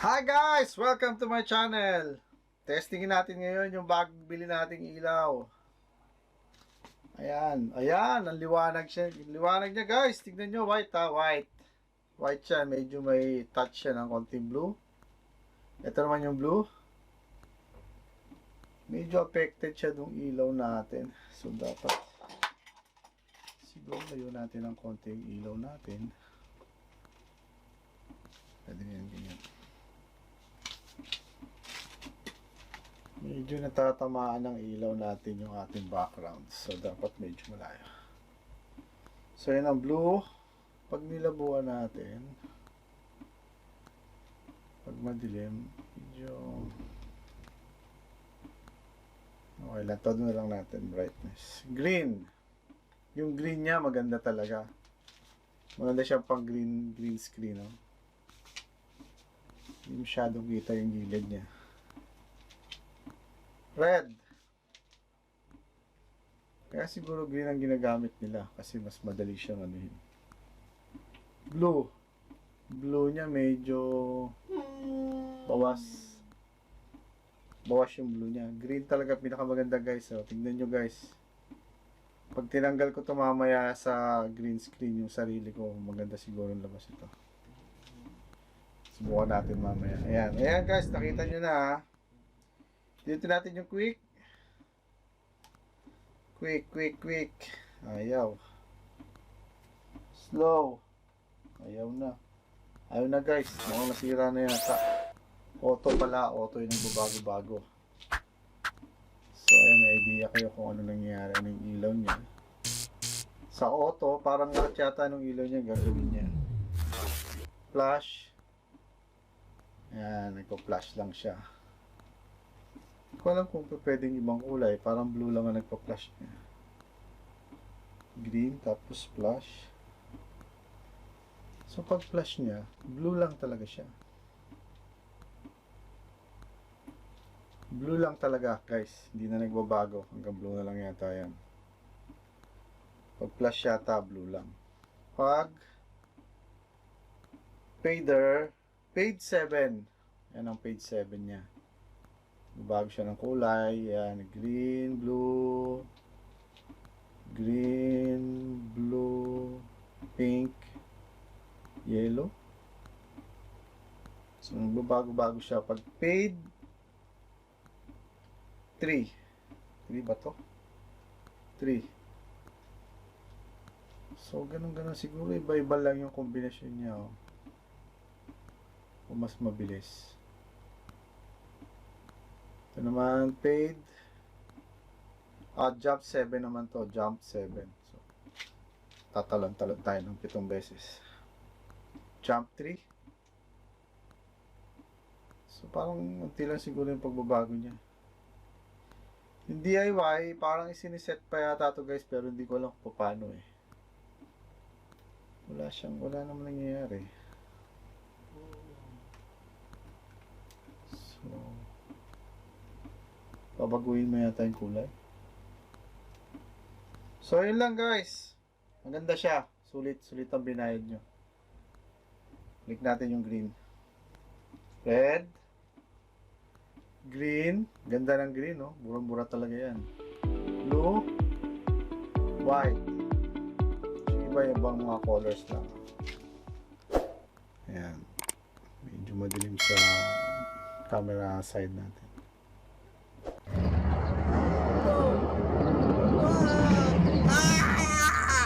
Hi guys! Welcome to my channel! Testingin natin ngayon yung bagong bili nating ilaw. Ayan, ang liwanag siya. Yung liwanag niya guys, tignan nyo, white ha, white. White siya, medyo may touch siya ng konting blue. Ito naman yung blue. Medyo affected siya ng ilaw natin. So dapat siguro layo natin ng konting ilaw natin. Pwede yan, ganyan. Medyo natatamaan ng ilaw natin yung ating background. So, dapat medyo malayo. So, yan ang blue. Pag nilabuan natin, pag madilim, medyo okay lang. Todo na lang natin brightness. Green. Yung green niya maganda talaga. Maganda siya pang green screen. No? Hindi masyadong kita yung gilid niya. Red. Kaya siguro green ang ginagamit nila kasi mas madali siyang anuhin. Blue. Blue niya medyo bawas yung blue niya. Green talaga pinakamaganda guys. So, tingnan nyo guys. Pag tinanggal ko ito mamaya sa green screen yung sarili ko, maganda siguro labas ito. Subukan natin mamaya. Ayan guys, nakita nyo na ha. Dito natin yung quick. Quick. Ayaw. Slow. Ayaw na guys. Mukhang nasira na yata. Auto pala. Auto yung nagbabago-bago. So, ayan, may idea kayo kung ano nangyayari ng ilaw niya. Sa auto, parang lahat yata ng ilaw niya gagawin niya. Flash. Ayan, nagpa-flash lang siya. Hindi ko alam kung pwedeng ibang kulay. Parang blue lang ang nagpa-flash niya. Green, tapos flash. So, pag flash niya, blue lang talaga siya. Blue lang talaga, guys. Hindi na nagbabago. Hanggang blue na lang yata yan. Pag flash yata, blue lang. Pag fader, page 7. Yan ang page 7 niya. Bago siya ng kulay. Yan. Green, blue, pink, yellow. So, bago siya. Pag fade 3. 3 ba to? 3. So, ganun siguro. Iba-iba lang yung kombinasyon niya. Oh. O mas mabilis. Ito naman, fade. Jump 7 naman to. Jump 7. So, tatalon-talon tayo ng 7 beses. Jump 3. So, parang unti lang siguro yung pagbabago niya. Yung DIY, parang isiniset pa yata to guys, pero hindi ko alam kung paano eh. Wala naman nangyayari. So, babaguhin mo yata yung kulay. So, yun lang guys. Maganda siya. Sulit ang binayad nyo. Click natin yung green. Red. Green. Ganda ng green, no? Murang-mura talaga yan. Blue. White. Iba-ibang mga colors lang. Ayan. Medyo madilim sa camera side natin.